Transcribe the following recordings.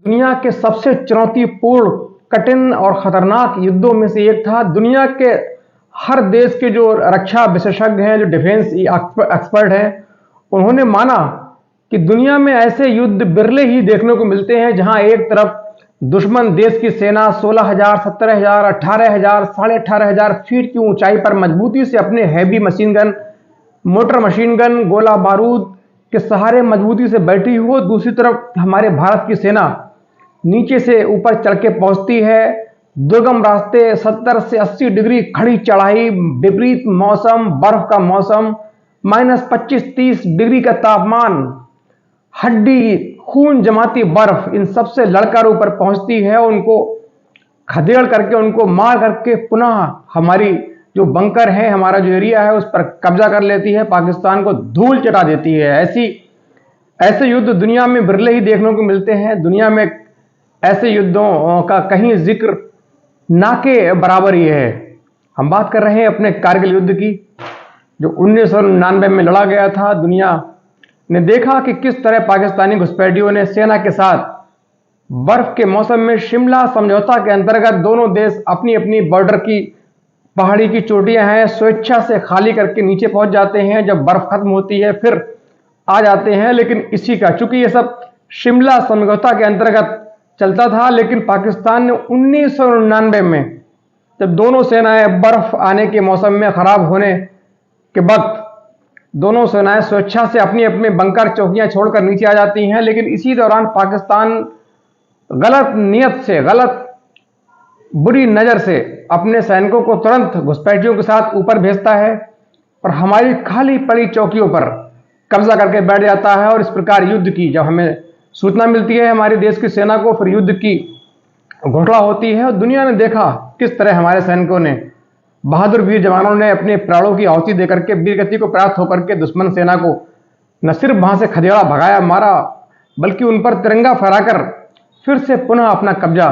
दुनिया के सबसे चुनौतीपूर्ण, कठिन और खतरनाक युद्धों में से एक था। दुनिया के हर देश के जो रक्षा विशेषज्ञ हैं, जो डिफेंस एक्सपर्ट हैं, उन्होंने माना कि दुनिया में ऐसे युद्ध बिरले ही देखने को मिलते हैं जहां एक तरफ दुश्मन देश की सेना 16,000, 17,000, 18,000, 18,500 फीट की ऊंचाई पर मजबूती से अपने heavy machine gun, motor machine gun, गोला बारूद के सहारे मजबूती से बैठी हो, दूसरी तरफ हमारे भारत की सेना नीचे से ऊपर चढ़ के पहुंचती है। दुर्गम रास्ते, 70 से 80 डिग्री खड़ी चढ़ाई, विपरीत मौसम, बर्फ का मौसम, -25-30 डिग्री का तापमान, हड्डी खून जमाती बर्फ, इन सबसे लड़कर ऊपर पहुंचती है। उनको खदेड़ करके, उनको मार करके पुनः हमारी जो बंकर है, हमारा जो एरिया है, उस पर कब्जा कर लेती है, पाकिस्तान को धूल चटा देती है। ऐसे युद्ध दुनिया में बिरले ही देखने को मिलते हैं। दुनिया में ऐसे युद्धों का कहीं जिक्र ना के बराबर ही है। हम बात कर रहे हैं अपने कारगिल युद्ध की, जो 1999 में लड़ा गया था। दुनिया ने देखा कि किस तरह पाकिस्तानी घुसपैठियों ने सेना के साथ बर्फ के मौसम में शिमला समझौता के अंतर्गत दोनों देश अपनी अपनी बॉर्डर की पहाड़ी की चोटियां हैं, स्वेच्छा से खाली करके नीचे पहुंच जाते हैं। जब बर्फ खत्म होती है फिर आ जाते हैं। लेकिन इसी का, चूंकि ये सब शिमला समझौता के अंतर्गत चलता था, लेकिन पाकिस्तान ने 1999 में, जब दोनों सेनाएं बर्फ आने के मौसम में खराब होने के वक्त दोनों सेनाएं स्वेच्छा से अपनी अपने बंकर चौकियां छोड़कर नीचे आ जाती हैं, लेकिन इसी दौरान पाकिस्तान गलत नियत से, गलत बुरी नजर से अपने सैनिकों को तुरंत घुसपैठियों के साथ ऊपर भेजता है और हमारी खाली पड़ी चौकियों पर कब्जा करके बैठ जाता है। और इस प्रकार युद्ध की जब हमें सूचना मिलती है हमारे देश की सेना को, फिर युद्ध की घोषणा होती है। और दुनिया ने देखा किस तरह हमारे सैनिकों ने, बहादुर वीर जवानों ने अपने प्राणों की आहुति देकर के, वीरगति को प्राप्त होकर के दुश्मन सेना को न सिर्फ वहां से खदेड़ा, भगाया, मारा, बल्कि उन पर तिरंगा फहराकर फिर से पुनः अपना कब्जा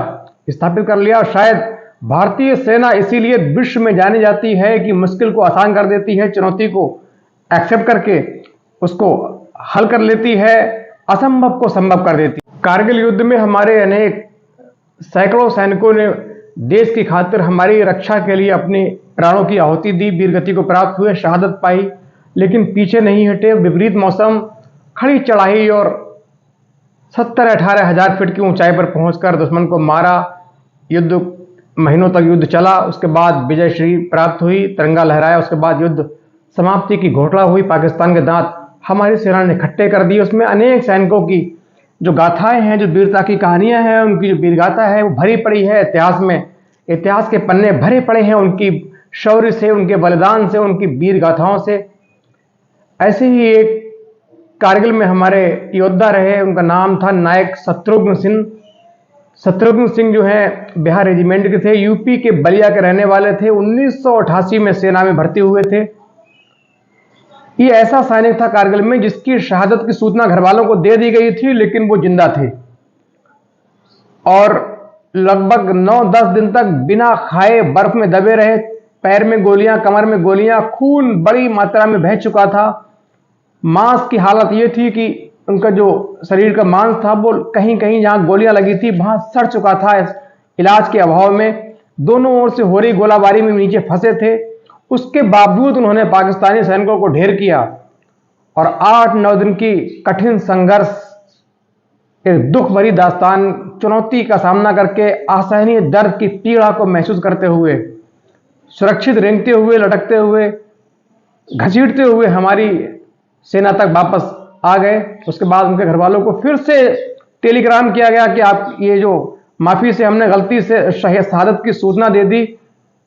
स्थापित कर लिया। और शायद भारतीय सेना इसीलिए विश्व में जानी जाती है कि मुश्किल को आसान कर देती है, चुनौती को एक्सेप्ट करके उसको हल कर लेती है, असंभव को संभव कर देती है। कारगिल युद्ध में हमारे अनेक सैकड़ों सैनिकों ने देश की खातिर हमारी रक्षा के लिए अपने प्राणों की आहुति दी, वीरगति को प्राप्त हुए, शहादत पाई, लेकिन पीछे नहीं हटे। विपरीत मौसम, खड़ी चढ़ाई और 17-18 हजार फीट की ऊंचाई पर पहुंचकर दुश्मन को मारा। युद्ध महीनों तक युद्ध चला, उसके बाद विजय श्री प्राप्त हुई, तिरंगा लहराया, उसके बाद युद्ध समाप्ति की घोषणा हुई। पाकिस्तान के दांत हमारी सेना ने खट्टे कर दिए। उसमें अनेक सैनिकों की जो गाथाएं हैं, जो वीरता की कहानियां हैं, उनकी जो वीरगाथा है वो भरी पड़ी है इतिहास में। इतिहास के पन्ने भरे पड़े हैं उनकी शौर्य से, उनके बलिदान से, उनकी वीर गाथाओं से। ऐसे ही एक कारगिल में हमारे योद्धा रहे, उनका नाम था नायक शत्रुघ्न सिंह। शत्रुघ्न सिंह जो है बिहार रेजिमेंट के थे, यूपी के बलिया के रहने वाले थे, 1988 में सेना में भर्ती हुए थे। ये ऐसा सैनिक था कारगिल में जिसकी शहादत की सूचना घर वालों को दे दी गई थी, लेकिन वो जिंदा थे और लगभग 9-10 दिन तक बिना खाए बर्फ में दबे रहे। पैर में गोलियां, कमर में गोलियां, खून बड़ी मात्रा में बह चुका था। मांस की हालत यह थी कि उनका जो शरीर का मांस था वो कहीं कहीं जहां गोलियां लगी थी वहां सड़ चुका था। इलाज के अभाव में दोनों ओर से हो रही गोलाबारी में नीचे फंसे थे। उसके बावजूद उन्होंने पाकिस्तानी सैनिकों को ढेर किया और 8-9 दिन की कठिन संघर्ष, एक दुख भरी दास्तान, चुनौती का सामना करके, असहनीय दर्द की पीड़ा को महसूस करते हुए, सुरक्षित रेंगते हुए, लटकते हुए, घसीटते हुए हमारी सेना तक वापस आ गए। उसके बाद उनके घर वालों को फिर से टेलीग्राम किया गया कि आप ये जो माफी से हमने गलती से शहादत की सूचना दे दी,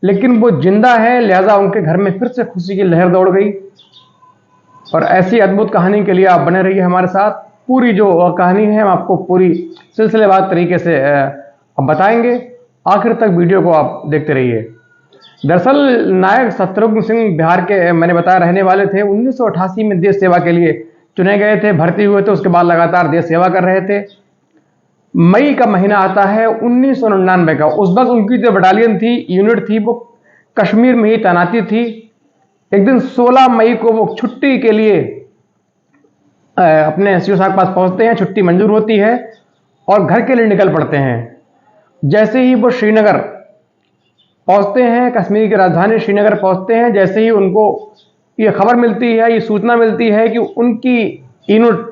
लेकिन वो जिंदा है, लिहाजा उनके घर में फिर से खुशी की लहर दौड़ गई। और ऐसी अद्भुत कहानी के लिए आप बने रहिए हमारे साथ। पूरी जो कहानी है हम आपको पूरी सिलसिलेवार तरीके से बताएंगे। आखिर तक वीडियो को आप देखते रहिए। दरअसल नायक शत्रुघ्न सिंह बिहार के, मैंने बताया, रहने वाले थे। 1988 में देश सेवा के लिए चुने गए थे, भर्ती हुए थे, उसके बाद लगातार देश सेवा कर रहे थे। मई का महीना आता है 1999 का। उस वक्त उनकी जो बटालियन थी, यूनिट थी, वो कश्मीर में ही तैनाती थी। एक दिन 16 मई को वो छुट्टी के लिए अपने सीओ साहब के पास पहुंचते हैं, छुट्टी मंजूर होती है और घर के लिए निकल पड़ते हैं। जैसे ही वो श्रीनगर पहुंचते हैं, कश्मीर की राजधानी श्रीनगर पहुंचते हैं, जैसे ही उनको ये खबर मिलती है, ये सूचना मिलती है कि उनकी यूनिट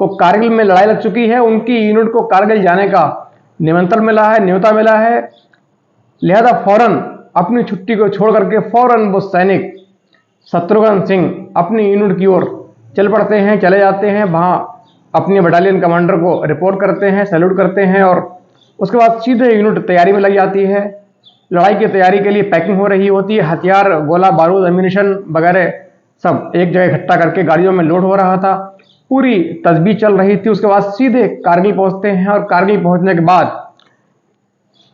को कारगिल में लड़ाई लग चुकी है, उनकी यूनिट को कारगिल जाने का निमंत्रण मिला है, न्योता मिला है, लिहाजा फौरन अपनी छुट्टी को छोड़ करके फौरन वो सैनिक शत्रुघ्न सिंह अपनी यूनिट की ओर चल पड़ते हैं, चले जाते हैं। वहाँ अपने बटालियन कमांडर को रिपोर्ट करते हैं, सैल्यूट करते हैं और उसके बाद सीधे यूनिट तैयारी में लग जाती है। लड़ाई की तैयारी के लिए पैकिंग हो रही होती है, हथियार, गोला बारूद, एम्यूनिशन वगैरह सब एक जगह इकट्ठा करके गाड़ियों में लोड हो रहा था, पूरी तजबीज चल रही थी। उसके बाद सीधे कारगिल पहुंचते हैं और कारगिल पहुंचने के बाद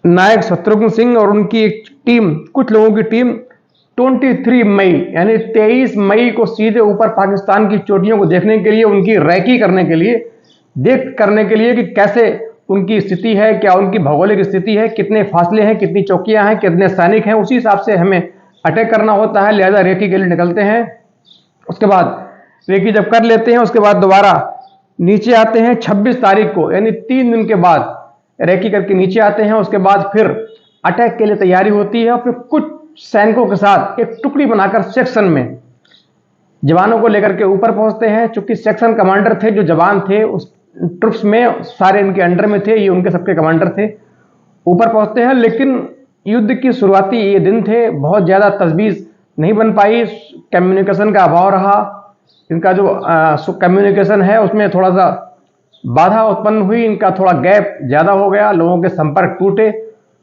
नायक शत्रुघ्न सिंह और उनकी एक टीम, कुछ लोगों की टीम 23 मई यानी 23 मई को सीधे ऊपर पाकिस्तान की चोटियों को देखने के लिए, उनकी रैकी करने के लिए, करने के लिए कि कैसे उनकी स्थिति है, क्या उनकी भौगोलिक स्थिति है, कितने फासले हैं, कितनी चौकियां हैं, कितने सैनिक हैं, उसी हिसाब से हमें अटैक करना होता है। लिहाजा रेकी के लिए निकलते हैं। उसके बाद रेकी जब कर लेते हैं, उसके बाद दोबारा नीचे आते हैं 26 तारीख को, यानी 3 दिन के बाद रेकी करके नीचे आते हैं। उसके बाद फिर अटैक के लिए तैयारी होती है और फिर कुछ सैनिकों के साथ एक टुकड़ी बनाकर सेक्शन में जवानों को लेकर के ऊपर पहुंचते हैं। चूंकि सेक्शन कमांडर थे, जो जवान थे उस ट्रुप्स में सारे इनके अंडर में थे, ये उनके सबके कमांडर थे। ऊपर पहुंचते हैं, लेकिन युद्ध की शुरुआती ये दिन थे, बहुत ज़्यादा तजवीज़ नहीं बन पाई, कम्युनिकेशन का अभाव रहा। इनका जो कम्युनिकेशन है उसमें थोड़ा सा बाधा उत्पन्न हुई, इनका थोड़ा गैप ज़्यादा हो गया, लोगों के संपर्क टूटे,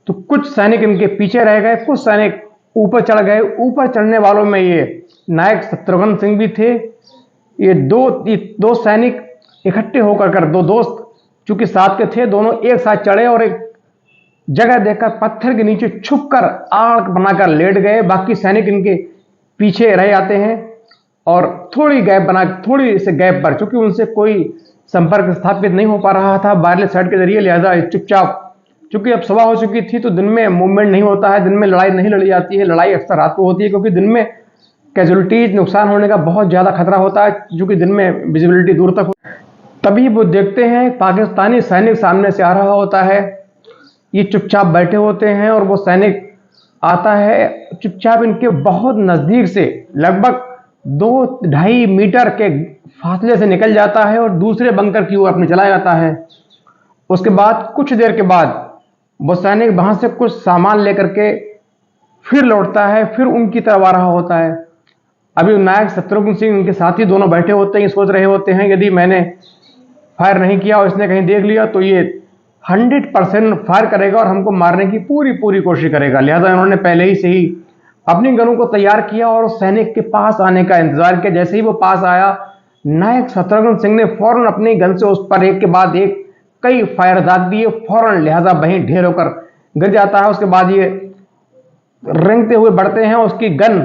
तो कुछ सैनिक इनके पीछे रह गए, कुछ सैनिक ऊपर चढ़ गए। ऊपर चढ़ने वालों में ये नायक शत्रुघ्न सिंह भी थे। ये दो सैनिक इकट्ठे होकर दो दोस्त चूंकि साथ के थे, दोनों एक साथ चढ़े और एक जगह देखकर पत्थर के नीचे छुपकर आड़ बनाकर लेट गए। बाकी सैनिक इनके पीछे रह जाते हैं और थोड़ी से गैप पर, चूंकि उनसे कोई संपर्क स्थापित नहीं हो पा रहा था वायरलेस सेट के जरिए, लिहाजा चुपचाप, चूंकि अब सुबह हो चुकी थी तो दिन में मूवमेंट नहीं होता है, दिन में लड़ाई नहीं लड़ी जाती है, लड़ाई अक्सर रात को होती है, क्योंकि दिन में कैजुअलिटीज, नुकसान होने का बहुत ज़्यादा खतरा होता है, क्योंकि दिन में विजिबिलिटी दूर तक हो। तभी वो देखते हैं पाकिस्तानी सैनिक सामने से आ रहा होता है, ये चुपचाप बैठे होते हैं और वो सैनिक आता है, चुपचाप इनके बहुत नज़दीक से लगभग 2-2.5 मीटर के फासले से निकल जाता है और दूसरे बंकर की ओर अपने चला जाता है। उसके बाद कुछ देर के बाद वो सैनिक वहां से कुछ सामान लेकर के फिर लौटता है, फिर उनकी तरफ आ रहा होता है। अभी नायक शत्रुघ्न सिंह उनके साथी दोनों बैठे होते हैं, सोच रहे होते हैं यदि मैंने फायर नहीं किया और इसने कहीं देख लिया तो ये 100% फायर करेगा और हमको मारने की पूरी कोशिश करेगा। लिहाजा उन्होंने पहले ही से ही अपनी गनों को तैयार किया और सैनिक के पास आने का इंतजार किया। जैसे ही वो पास आया, नायक शत्रुघ्न सिंह ने फौरन अपनी गन से उस पर एक के बाद एक कई फायर दाग दिए फौरन, लिहाजा वहीं ढेर होकर गिर जाता है। उसके बाद ये रेंगते हुए बढ़ते हैं, उसकी गन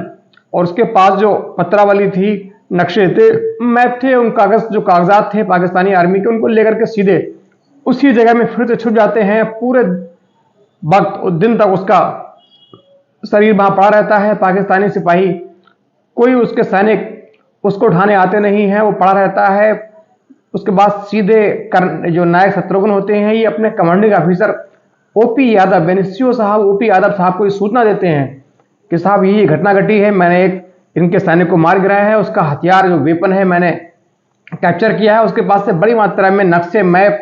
और उसके पास जो पत्रावली थी, नक्शे थे, मैप थे, उन जो कागजात थे पाकिस्तानी आर्मी के, उनको लेकर के सीधे उसी जगह में फिर से छुप जाते हैं। पूरे वक्त दिन तक उसका शरीर वहां पड़ा रहता है। पाकिस्तानी सिपाही, कोई उसके सैनिक उसको उठाने आते नहीं हैं, वो पड़ा रहता है। उसके बाद सीधे जो नायक शत्रुघ्न होते हैं, ये अपने कमांडिंग ऑफिसर ओपी यादव, बेनिसियो साहब, ओपी यादव साहब को सूचना देते हैं कि साहब ये घटना घटी है, मैंने एक इनके सैनिक को मार गिराया है, उसका हथियार जो वेपन है मैंने कैप्चर किया है, उसके पास से बड़ी मात्रा में नक्शे, मैप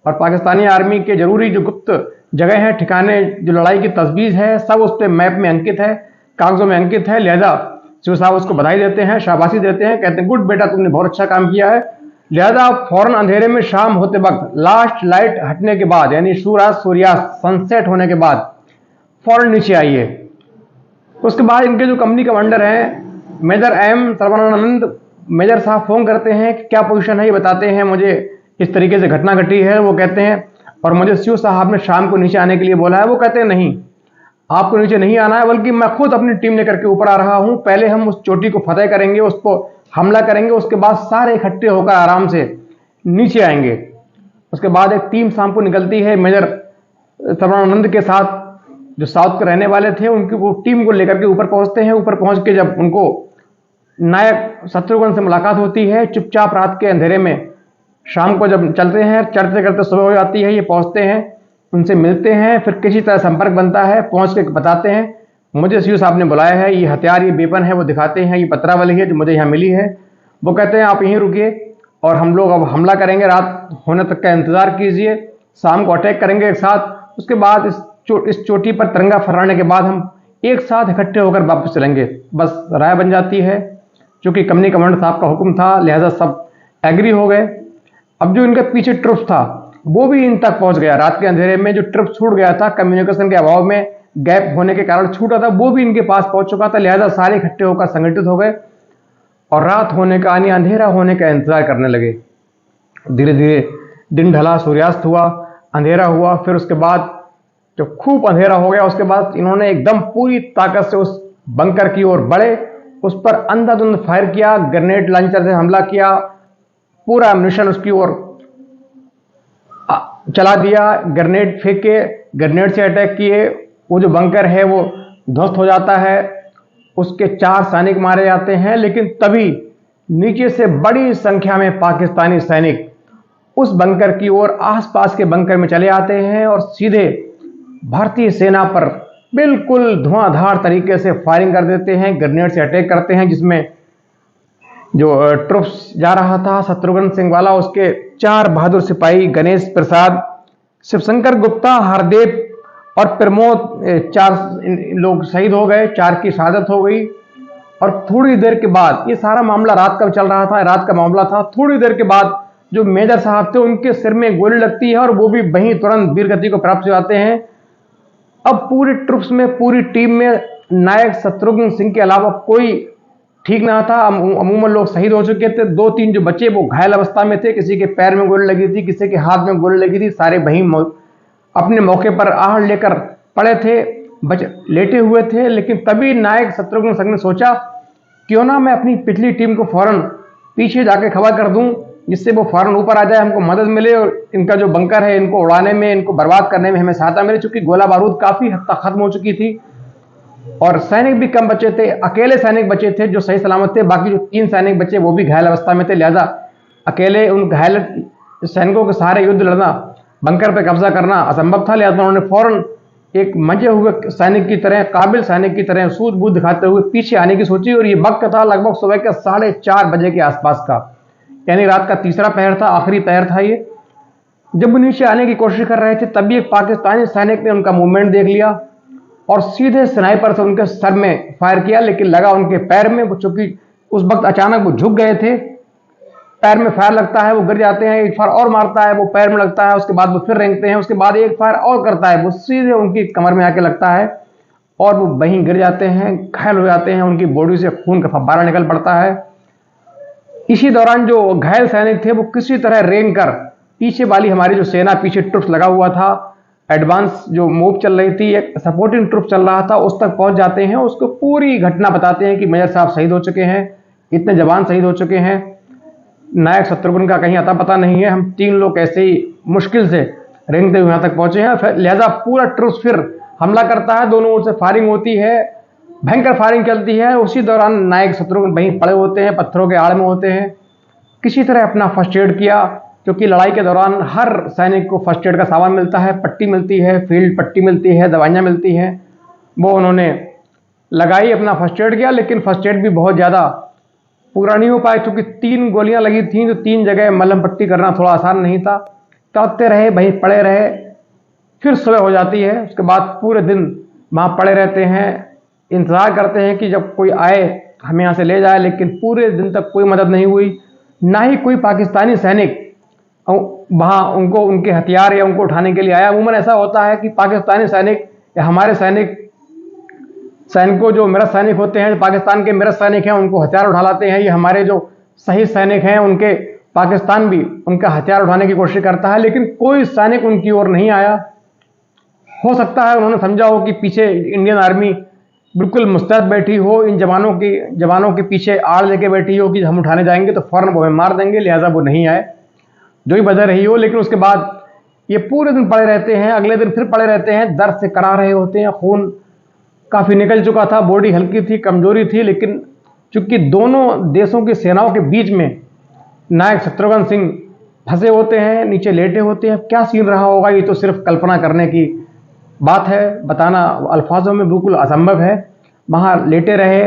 और पाकिस्तानी आर्मी के जरूरी जो गुप्त जगह है, ठिकाने, जो लड़ाई की तजवीज़ है, सब उस पर मैप में अंकित है, कागजों में अंकित है। लिहाजा शिव साहब उसको बधाई देते हैं, शाबाशी देते हैं, कहते हैं गुड बेटा, तुमने बहुत अच्छा काम किया है। लिहाजा फौरन अंधेरे में शाम होते वक्त लास्ट लाइट हटने के बाद, यानी सूर्यास्त सनसेट होने के बाद फौरन नीचे आइए। उसके बाद इनके जो कंपनी कमांडर हैं मेजर एम सर्वानंद, मेजर साहब फोन करते हैं कि क्या पोजीशन है, ये बताते हैं मुझे इस तरीके से घटना घटी है। वो कहते हैं और मुझे शिव साहब ने शाम को नीचे आने के लिए बोला है। वो कहते हैं नहीं, आपको नीचे नहीं आना है, बल्कि मैं खुद अपनी टीम लेकर के ऊपर आ रहा हूं। पहले हम उस चोटी को फतेह करेंगे, उसको हमला करेंगे, उसके बाद सारे इकट्ठे होकर आराम से नीचे आएंगे। उसके बाद एक टीम शाम को निकलती है मेजर सर्वानंद के साथ, जो साउथ के रहने वाले थे, उनकी वो टीम को लेकर के ऊपर पहुंचते हैं। ऊपर पहुंच के जब उनको नायक शत्रुघ्न से मुलाकात होती है, चुपचाप रात के अंधेरे में शाम को जब चलते हैं, चढ़ते करते सुबह हो जाती है, ये पहुंचते हैं, उनसे मिलते हैं, फिर किसी तरह संपर्क बनता है, पहुंच के बताते हैं मुझे सीओ साहब ने बुलाया है, ये हथियार, ये वेपन है, वो दिखाते हैं, ये पत्रावली है जो मुझे यहाँ मिली है। वो कहते हैं आप यहीं रुकिए और हम लोग अब हमला करेंगे, रात होने तक का इंतज़ार कीजिए, शाम को अटैक करेंगे एक साथ, उसके बाद इस चोटी पर तिरंगा फहराने के बाद हम एक साथ इकट्ठे होकर वापस चलेंगे। बस राय बन जाती है, चूँकि कंपनी कमांडर साहब का हुक्म था, लिहाजा सब एग्री हो गए। अब जो इनके पीछे ट्रुप्स था वो भी इन तक पहुंच गया, रात के अंधेरे में जो ट्रुप छूट गया था, कम्युनिकेशन के अभाव में, गैप होने के कारण छूटा था, वो भी इनके पास पहुंच चुका था। लिहाजा सारे इकट्ठे होकर संगठित हो गए और रात होने का यानी अंधेरा होने का इंतजार करने लगे। धीरे धीरे दिन ढला, सूर्यास्त हुआ, अंधेरा हुआ, फिर उसके बाद जब खूब अंधेरा हो गया उसके बाद इन्होंने एकदम पूरी ताकत से उस बंकर की ओर बढ़े, उस पर अंधाधुंध फायर किया, ग्रेनेड लॉन्चर से हमला किया, पूरा एम्यूनिशन उसकी ओर चला दिया, ग्रेनेड फेंके, ग्रेनेड से अटैक किए, वो जो बंकर है वो ध्वस्त हो जाता है, उसके 4 सैनिक मारे जाते हैं। लेकिन तभी नीचे से बड़ी संख्या में पाकिस्तानी सैनिक उस बंकर की ओर, आसपास के बंकर में चले आते हैं और सीधे भारतीय सेना पर बिल्कुल धुआंधार तरीके से फायरिंग कर देते हैं, ग्रेनेड से अटैक करते हैं, जिसमें जो ट्रुप्स जा रहा था शत्रुघ्न सिंह वाला, उसके 4 बहादुर सिपाही गणेश प्रसाद, शिवशंकर गुप्ता, हरदेव और प्रमोद, 4 लोग शहीद हो गए, 4 की शहादत हो गई। और थोड़ी देर के बाद, ये सारा मामला रात का चल रहा था, रात का मामला था, थोड़ी देर के बाद जो मेजर साहब थे उनके सिर में गोली लगती है और वो भी वहीं तुरंत वीरगति को प्राप्त हो जाते हैं। अब पूरी ट्रुप्स में, पूरी टीम में नायक शत्रुघ्न सिंह के अलावा कोई ठीक ना था। अमूमन लोग शहीद हो चुके थे, 2-3 जो बचे वो घायल अवस्था में थे, किसी के पैर में गोली लगी थी, किसी के हाथ में गोली लगी थी, सारे वहीं अपने मौके पर आहट लेकर पड़े थे, लेटे हुए थे। लेकिन तभी नायक शत्रुघ्न सिंह ने सोचा क्यों ना मैं अपनी पिछली टीम को फौरन पीछे जाके खबर कर दूं, जिससे वो फौरन ऊपर आ जाए, हमको मदद मिले और इनका जो बंकर है इनको उड़ाने में, इनको बर्बाद करने में हमें सहायता मिले। चूंकि गोला बारूद काफी हद तक खत्म हो चुकी थी और सैनिक भी कम बचे थे, अकेले सैनिक बचे थे जो सही सलामत थे, बाकी जो 3 सैनिक बचे वो भी घायल अवस्था में थे। लिहाजा अकेले उन घायल सैनिकों के सहारे युद्ध लड़ना, बंकर पर कब्जा करना असंभव था। लिहाजा उन्होंने फौरन एक मंजे हुए सैनिक की तरह, काबिल सैनिक की तरह सूझबूझ दिखाते हुए पीछे आने की सोची। और ये वक्त था लगभग सुबह के 4:30 बजे के आसपास का, यानी रात का तीसरा पहर था, आखिरी पहर था ये। जब वो नीचे आने की कोशिश कर रहे थे तभी एक पाकिस्तानी सैनिक ने उनका मूवमेंट देख लिया और सीधे स्नाइपर से उनके सर में फायर किया, लेकिन लगा उनके पैर में। वो चूंकि उस वक्त अचानक वो झुक गए थे, पैर में फायर लगता है, वो गिर जाते हैं, एक फायर और मारता है, वो पैर में लगता है, उसके बाद वो फिर रेंगते हैं, उसके बाद एक फायर और करता है, वो सीधे उनकी कमर में आके लगता है और वो वहीं गिर जाते हैं, घायल हो जाते हैं, उनकी बॉडी से खून का फव्वारा निकल पड़ता है। इसी दौरान जो घायल सैनिक थे वो किसी तरह रेंग कर पीछे वाली हमारी जो सेना, पीछे ट्रुप्स लगा हुआ था, एडवांस जो मूव चल रही थी, एक सपोर्टिंग ट्रुप चल रहा था, उस तक पहुंच जाते हैं। उसको पूरी घटना बताते हैं कि मेजर साहब शहीद हो चुके हैं, इतने जवान शहीद हो चुके हैं, नायक शत्रुघ्न का कहीं अता पता नहीं है, हम 3 लोग ऐसे ही मुश्किल से रेंगते हुए यहाँ तक पहुंचे हैं। लिहाजा पूरा ट्रुप्स फिर हमला करता है, दोनों ओर से फायरिंग होती है, भयंकर फायरिंग चलती है। उसी दौरान नायक शत्रुघ्न वहीं पड़े होते हैं, पत्थरों के आड़ में होते हैं। किसी तरह अपना फर्स्ट एड किया, क्योंकि लड़ाई के दौरान हर सैनिक को फर्स्ट एड का सामान मिलता है, पट्टी मिलती है, फील्ड पट्टी मिलती है, दवाइयाँ मिलती हैं, वो उन्होंने लगाई, अपना फर्स्ट एड किया। लेकिन फर्स्ट एड भी बहुत ज़्यादा पूरा नहीं हो पाया, क्योंकि 3 गोलियां लगी थीं, तो 3 जगह मलहम पट्टी करना थोड़ा आसान नहीं था। तड़पते रहे, वहीं पड़े रहे, फिर सुबह हो जाती है। उसके बाद पूरे दिन वहाँ पड़े रहते हैं, इंतज़ार करते हैं कि जब कोई आए हमें यहाँ से ले जाए, लेकिन पूरे दिन तक कोई मदद नहीं हुई, ना ही कोई पाकिस्तानी सैनिक वहाँ उनको उनके हथियार या उनको उठाने के लिए आया। अमूमन ऐसा होता है कि पाकिस्तानी सैनिक या हमारे सैनिकों जो मेरठ सैनिक होते हैं, पाकिस्तान के मेरठ सैनिक हैं, उनको हथियार उठा लाते हैं। ये हमारे जो शहीद सैनिक हैं उनके पाकिस्तान भी उनका हथियार उठाने की कोशिश करता है, लेकिन कोई सैनिक उनकी ओर नहीं आया। हो सकता है उन्होंने समझा हो कि पीछे इंडियन आर्मी बिल्कुल मुस्तैद बैठी हो, इन जवानों के पीछे आड़ लेके बैठी हो कि हम उठाने जाएंगे तो फौरन वो हमें मार देंगे, लिहाजा वो नहीं आए, जो ही वजह रही हो। लेकिन उसके बाद ये पूरे दिन पड़े रहते हैं, अगले दिन फिर पड़े रहते हैं, दर्द से करा रहे होते हैं, खून काफ़ी निकल चुका था, बॉडी हल्की थी, कमजोरी थी। लेकिन चूंकि दोनों देशों की सेनाओं के बीच में नायक शत्रुघ्न सिंह फंसे होते हैं, नीचे लेटे होते हैं। क्या सीन रहा होगा ये तो सिर्फ कल्पना करने की बात है, बताना अल्फाजों में बिल्कुल असंभव है। वहाँ लेटे रहे,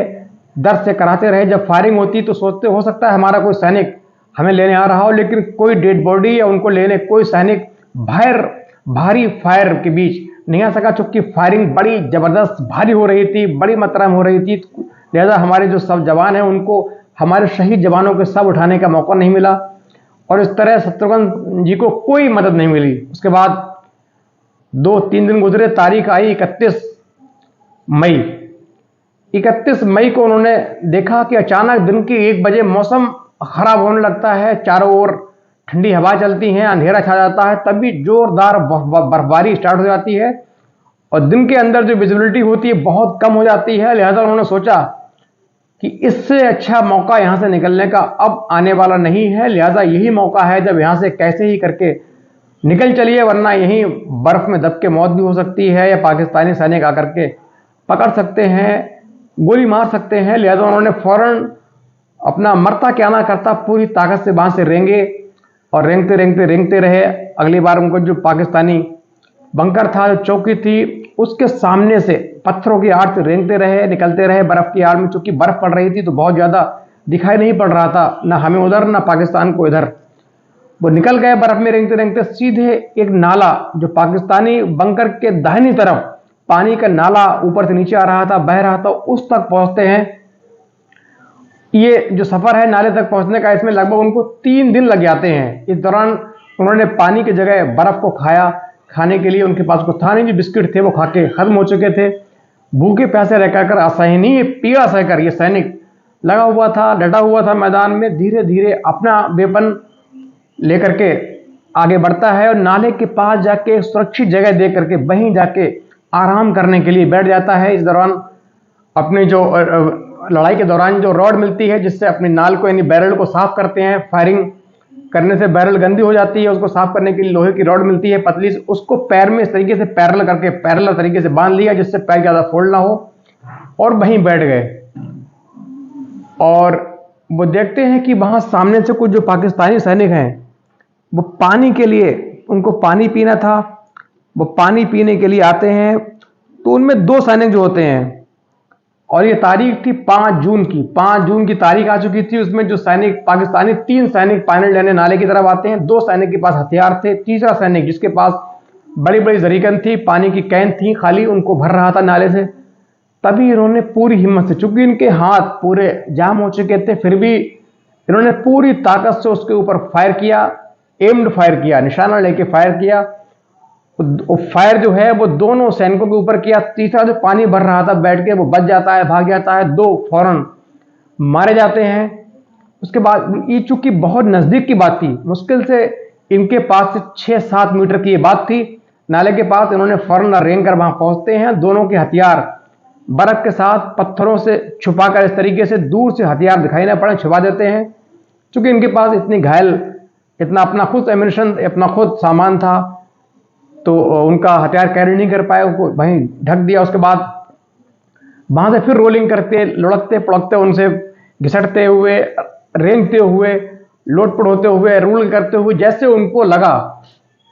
दर्द से कराते रहे। जब फायरिंग होती तो सोचते हो सकता है हमारा कोई सैनिक हमें लेने आ रहा हो, लेकिन कोई डेड बॉडी या उनको लेने कोई सैनिक भारी फायर के बीच नहीं आ सका, चूंकि फायरिंग बड़ी जबरदस्त भारी हो रही थी, बड़ी मात्रा में हो रही थी। लिहाजा हमारे जो सब जवान हैं उनको हमारे शहीद जवानों के सब उठाने का मौका नहीं मिला, और इस तरह शत्रुघ्न जी को कोई मदद नहीं मिली। उसके बाद 2-3 दिन गुजरे, तारीख आई 31 मई। 31 मई को उन्होंने देखा कि अचानक दिन के 1 बजे मौसम खराब होने लगता है, चारों ओर ठंडी हवा चलती है, अंधेरा छा जाता है, तभी जोरदार बर्फबारी स्टार्ट हो जाती है और दिन के अंदर जो विजिबिलिटी होती है बहुत कम हो जाती है। लिहाजा उन्होंने सोचा कि इससे अच्छा मौका यहां से निकलने का अब आने वाला नहीं है, लिहाजा यही मौका है जब यहां से कैसे ही करके निकल चलिए, वरना यहीं बर्फ में दब के मौत भी हो सकती है या पाकिस्तानी सैनिक आकर के पकड़ सकते हैं, गोली मार सकते हैं। लिहाजा उन्होंने फौरन अपना मरता क्या ना करता पूरी ताकत से वहां से रेंगे और रेंगते रेंगते रेंगते रहे। अगली बार उनको जो पाकिस्तानी बंकर था, जो चौकी थी, उसके सामने से पत्थरों की आड़ से रेंगते रहे, निकलते रहे बर्फ की आड़ में। चूंकि बर्फ पड़ रही थी तो बहुत ज्यादा दिखाई नहीं पड़ रहा था, ना हमें उधर ना पाकिस्तान को इधर। वो निकल गए बर्फ में रेंगते रेंगते, सीधे एक नाला जो पाकिस्तानी बंकर के दाहिनी तरफ पानी का नाला ऊपर से नीचे आ रहा था, बह रहा था, उस तक पहुंचते हैं। ये जो सफर है नाले तक पहुंचने का, इसमें लगभग उनको 3 दिन लग जाते हैं। इस दौरान उन्होंने पानी की जगह बर्फ को खाया। खाने के लिए उनके पास कुछ था नहीं, जो बिस्किट थे वो खा के खत्म हो चुके थे। भूखे प्यासे रहकर असहनीय पीड़ा सहकर ये सैनिक लगा हुआ था, डटा हुआ था मैदान में। धीरे धीरे अपना वेपन लेकर के आगे बढ़ता है और नाले के पास जाके सुरक्षित जगह देख करके वहीं जाके आराम करने के लिए बैठ जाता है। इस दौरान अपनी जो लड़ाई के दौरान जो रॉड मिलती है जिससे अपनी नाल को यानी बैरल को साफ करते हैं, फायरिंग करने से बैरल गंदी हो जाती है, उसको साफ करने के लिए लोहे की रॉड मिलती है पतली से, उसको पैर में इस तरीके से पैरेलल करके पैरेलल तरीके से बांध लिया जिससे पैर ज़्यादा फोल्ड ना हो, और वहीं बैठ गए। और वो देखते हैं कि वहां सामने से कुछ जो पाकिस्तानी सैनिक हैं वो पानी के लिए, उनको पानी पीना था, वो पानी पीने के लिए आते हैं। तो उनमें 2 सैनिक जो होते हैं, और ये तारीख थी 5 जून की, 5 जून की तारीख आ चुकी थी। उसमें जो सैनिक पाकिस्तानी 3 सैनिक पानी लेने नाले की तरफ आते हैं, 2 सैनिक के पास हथियार थे, तीसरा सैनिक जिसके पास बड़ी बड़ी जरीकन थी, पानी की कैन थी खाली, उनको भर रहा था नाले से। तभी इन्होंने पूरी हिम्मत से, चूंकि इनके हाथ पूरे जाम हो चुके थे, फिर भी इन्होंने पूरी ताकत से उसके ऊपर फायर किया, एम्ड फायर किया, निशाना लेके फायर किया। वो फायर जो है वो दोनों सैनिकों के ऊपर किया। तीसरा जो पानी भर रहा था बैठ के वो बच जाता है, भाग जाता है, 2 फौरन मारे जाते हैं। उसके बाद ये चूंकि बहुत नजदीक की बात थी, मुश्किल से इनके पास से 6-7 मीटर की ये बात थी नाले के पास, इन्होंने फौरन रेंग कर वहां पहुंचते हैं। दोनों के हथियार बर्फ के साथ पत्थरों से छुपाकर इस तरीके से दूर से हथियार दिखाई ना पड़े छुपा देते हैं। चूंकि इनके पास इतनी घायल, इतना अपना खुद एमिनेशन, अपना खुद सामान था, तो उनका हथियार कैरी नहीं कर पाए, उनको वहीं ढक दिया। उसके बाद वहां से फिर रोलिंग करते, लुढ़कते पुढ़कते, उनसे घिसटते हुए, रेंगते हुए, लोटपुट होते हुए, रूल करते हुए, जैसे उनको लगा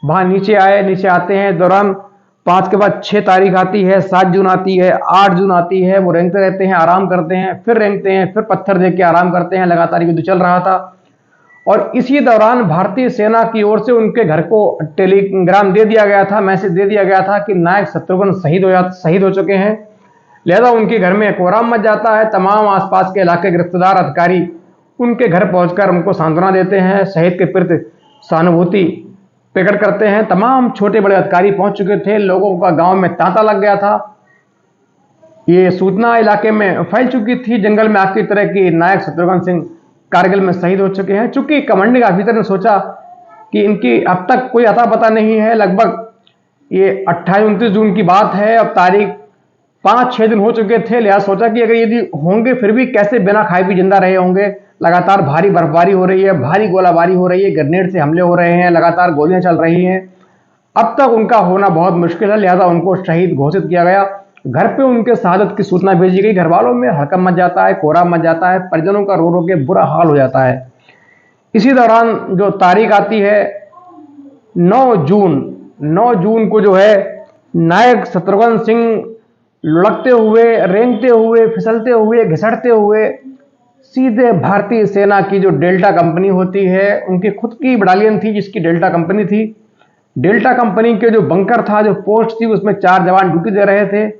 वहां नीचे आए। नीचे आते हैं, दौरान 5 के बाद 6 तारीख आती है, 7 जून आती है, 8 जून आती है। वो रेंगते रहते हैं, आराम करते हैं, फिर रेंगते हैं, फिर पत्थर देख के आराम करते हैं। लगातार युद्ध चल रहा था और इसी दौरान भारतीय सेना की ओर से उनके घर को टेलीग्राम दे दिया गया था, मैसेज दे दिया गया था कि नायक शत्रुघ्न शहीद हो चुके हैं। लिहाजा उनके घर में कोहराम मच जाता है। तमाम आसपास के इलाके के रिश्तेदार अधिकारी उनके घर पहुंचकर उनको सांत्वना देते हैं, शहीद के प्रति सहानुभूति प्रकट करते हैं। तमाम छोटे बड़े अधिकारी पहुंच चुके थे, लोगों का गांव में तांता लग गया था। ये सूचना इलाके में फैल चुकी थी जंगल में आग की तरह की, नायक शत्रुघ्न सिंह कारगिल में शहीद हो चुके हैं। चूंकि कमांडिंग ऑफिसर ने सोचा कि इनकी अब तक कोई अता पता नहीं है, लगभग ये 28-29 जून की बात है, अब तारीख 5-6 दिन हो चुके थे। लिहाजा सोचा कि अगर यदि होंगे फिर भी कैसे बिना खाए भी जिंदा रहे होंगे। लगातार भारी बर्फबारी हो रही है, भारी गोलाबारी हो रही है, ग्रेनेड से हमले हो रहे हैं, लगातार गोलियां चल रही हैं, अब तक उनका होना बहुत मुश्किल है। लिहाजा उनको शहीद घोषित किया गया। घर पे उनके शहादत की सूचना भेजी गई। घर वालों में हड़कंप मच जाता है, कोहराम मच जाता है, परिजनों का रो रो के बुरा हाल हो जाता है। इसी दौरान जो तारीख आती है 9 जून को जो है नायक शत्रुघ्न सिंह लुढ़कते हुए, रेंगते हुए, फिसलते हुए, घिसटते हुए सीधे भारतीय सेना की जो डेल्टा कंपनी होती है, उनकी खुद की बटालियन थी जिसकी डेल्टा कंपनी थी। डेल्टा कंपनी के जो बंकर था, जो पोस्ट थी, उसमें 4 जवान ड्यूटी दे रहे थे।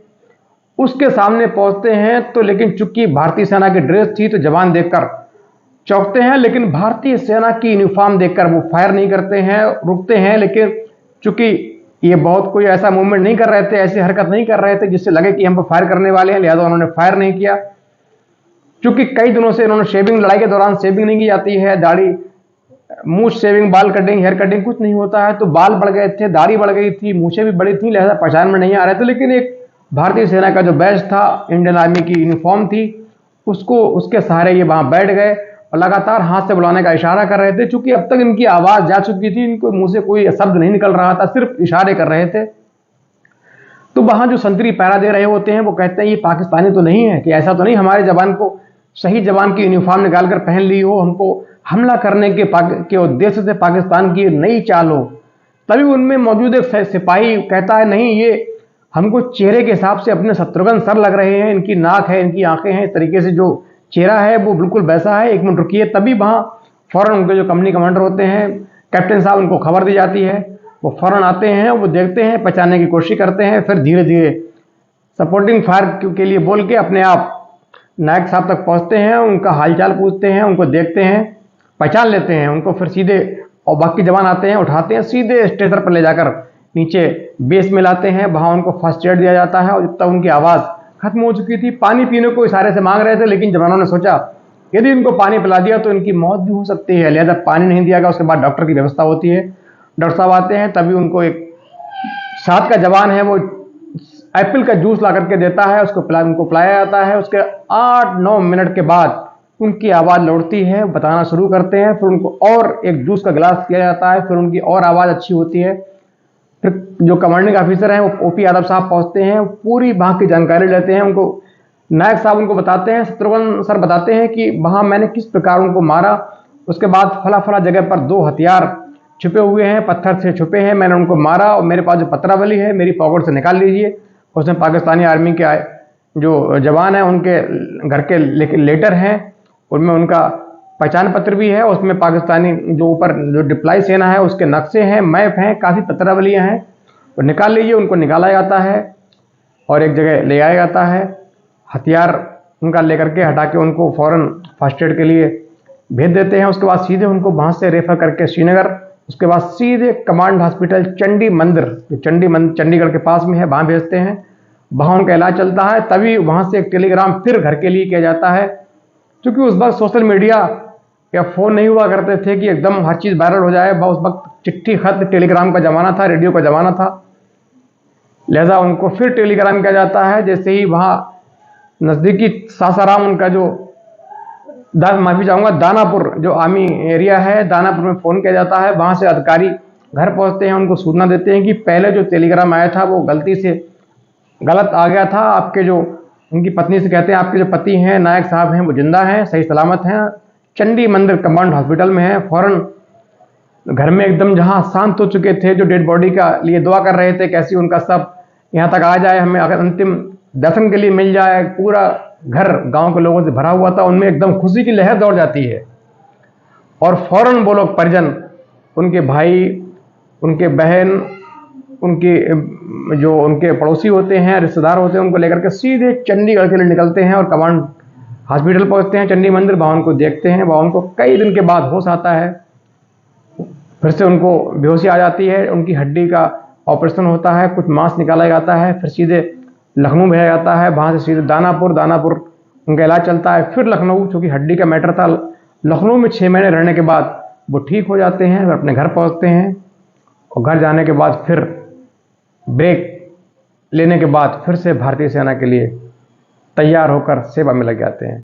उसके सामने पहुंचते हैं तो लेकिन चूंकि भारतीय सेना की ड्रेस थी तो जवान देखकर चौंकते हैं, लेकिन भारतीय सेना की यूनिफॉर्म देखकर वो फायर नहीं करते हैं, रुकते हैं। लेकिन चूंकि ये बहुत कोई ऐसा मूवमेंट नहीं कर रहे थे, ऐसी हरकत नहीं कर रहे थे जिससे लगे कि हम पर फायर करने वाले हैं, लिहाजा उन्होंने फायर नहीं किया। चूंकि कई दिनों से इन्होंने शेविंग, लड़ाई के दौरान शेविंग नहीं की जाती है, दाढ़ी, मूछ शेविंग, बाल कटिंग, हेयर कटिंग कुछ नहीं होता है, तो बाल बढ़ गए थे, दाढ़ी बढ़ गई थी, मूछें भी बड़ी थी, लिहाजा पहचान में नहीं आ रहे थे। लेकिन एक भारतीय सेना का जो बैच था, इंडियन आर्मी की यूनिफॉर्म थी, उसको, उसके सहारे ये वहां बैठ गए और लगातार हाथ से बुलाने का इशारा कर रहे थे। चूंकि अब तक इनकी आवाज जा चुकी थी, इनको मुंह से कोई शब्द नहीं निकल रहा था, सिर्फ इशारे कर रहे थे। तो वहां जो संतरी पहरा दे रहे होते हैं वो कहते हैं ये पाकिस्तानी तो नहीं है, कि ऐसा तो नहीं हमारे जवान को, शहीद जवान की यूनिफॉर्म निकालकर पहन ली हो, हमको हमला करने के उद्देश्य से पाकिस्तान की नई चाल हो। तभी उनमें मौजूद एक सिपाही कहता है नहीं, ये हमको चेहरे के हिसाब से अपने शत्रुघ्न सर लग रहे हैं, इनकी नाक है, इनकी आंखें हैं, इस तरीके से जो चेहरा है वो बिल्कुल वैसा है, 1 मिनट रुकिए। तभी वहां फौरन उनके जो कंपनी कमांडर होते हैं, कैप्टन साहब, उनको खबर दी जाती है। वो फौरन आते हैं, वो देखते हैं, पहचानने की कोशिश करते हैं, फिर धीरे धीरे सपोर्टिंग फायर के लिए बोल के अपने आप नायक साहब तक पहुंचते हैं, उनका हालचाल पूछते हैं, उनको देखते हैं, पहचान लेते हैं उनको, फिर सीधे, और बाकी जवान आते हैं, उठाते हैं, सीधे स्ट्रेचर पर ले जाकर नीचे बेस में लाते हैं। वहां उनको फर्स्ट एड दिया जाता है और जब तक उनकी आवाज़ खत्म हो चुकी थी, पानी पीने को इशारे से मांग रहे थे, लेकिन जवानों ने सोचा यदि इनको पानी पिला दिया तो इनकी मौत भी हो सकती है, लिहाजा पानी नहीं दिया गया। उसके बाद डॉक्टर की व्यवस्था होती है, डॉक्टर साहब आते हैं, तभी उनको एक साथ का जवान है वो एप्पल का जूस ला करके देता है, उनको पिलाया जाता है। उसके 8-9 मिनट के बाद उनकी आवाज़ लौटती है, बताना शुरू करते हैं, फिर उनको और एक जूस का गिलास दिया जाता है, फिर उनकी और आवाज़ अच्छी होती है। फिर जो कमांडिंग ऑफिसर हैं वो ओपी यादव साहब पहुंचते हैं, पूरी वहाँ की जानकारी लेते हैं। उनको नायक साहब उनको बताते हैं, शत्रुघ्न सर बताते हैं कि वहाँ मैंने किस प्रकार उनको मारा। उसके बाद फला फला जगह पर 2 हथियार छुपे हुए हैं, पत्थर से छुपे हैं, मैंने उनको मारा और मेरे पास जो पत्रावली है मेरी पॉकेट से निकाल लीजिए। उसमें पाकिस्तानी आर्मी के जो जवान हैं उनके घर के लेटर हैं, उनमें उनका पहचान पत्र भी है, उसमें पाकिस्तानी जो ऊपर जो डिप्लाई सेना है उसके नक्शे हैं, मैप हैं, काफ़ी पत्रावलियाँ हैं, तो निकाल लीजिए। उनको निकाला जाता है और एक जगह ले आया जाता है, हथियार उनका लेकर के हटा के उनको फ़ौरन फर्स्ट एड के लिए भेज देते हैं। उसके बाद सीधे उनको वहाँ से रेफर करके श्रीनगर, उसके बाद सीधे कमांड हॉस्पिटल चंडी मंदिर, जो चंडीगढ़ के पास में है, वहाँ भेजते हैं। वहाँ उनका इलाज चलता है। तभी वहाँ से एक टेलीग्राम फिर घर के लिए किया जाता है, क्योंकि उस वक्त सोशल मीडिया या फ़ोन नहीं हुआ करते थे कि एकदम हर चीज़ वायरल हो जाए। उस वक्त चिट्ठी, खत, टेलीग्राम का ज़माना था, रेडियो का ज़माना था, लिहाजा उनको फिर टेलीग्राम किया जाता है। जैसे ही वहाँ नज़दीकी सासाराम, उनका जो माफ़ी चाहूँगा, दानापुर जो आर्मी एरिया है, दानापुर में फ़ोन किया जाता है। वहाँ से अधिकारी घर पहुँचते हैं, उनको सूचना देते हैं कि पहले जो टेलीग्राम आया था वो गलती से गलत आ गया था। आपके जो, उनकी पत्नी से कहते हैं आपके जो पति हैं नायक साहब हैं वो जिंदा हैं, सही सलामत हैं, चंडी मंदिर कमांड हॉस्पिटल में हैं। फ़ौरन घर में एकदम जहाँ शांत हो चुके थे, जो डेड बॉडी का लिए दुआ कर रहे थे कैसी उनका सब यहाँ तक आ जाए, हमें अगर अंतिम दर्शन के लिए मिल जाए। पूरा घर गांव के लोगों से भरा हुआ था, उनमें एकदम खुशी की लहर दौड़ जाती है और फ़ौरन वो लोग परिजन, उनके भाई, उनके बहन, उनके जो उनके पड़ोसी होते हैं, रिश्तेदार होते हैं, उनको लेकर के सीधे चंडीगढ़ के लिए निकलते हैं और कमांड हॉस्पिटल पहुंचते हैं, चंडी मंदिर। वहाँ उनको देखते हैं, वहाँ उनको कई दिन के बाद होश आता है, फिर से उनको बेहोशी आ जाती है, उनकी हड्डी का ऑपरेशन होता है, कुछ मांस निकाला जाता है, फिर सीधे लखनऊ भेजा जाता है, वहाँ से सीधे दानापुर उनका इलाज चलता है। फिर लखनऊ, चूँकि हड्डी का मैटर था, लखनऊ में 6 महीने रहने के बाद वो ठीक हो जाते हैं, फिर अपने घर पहुँचते हैं और घर जाने के बाद फिर ब्रेक लेने के बाद फिर से भारतीय सेना के लिए तैयार होकर सेवा में लग जाते हैं।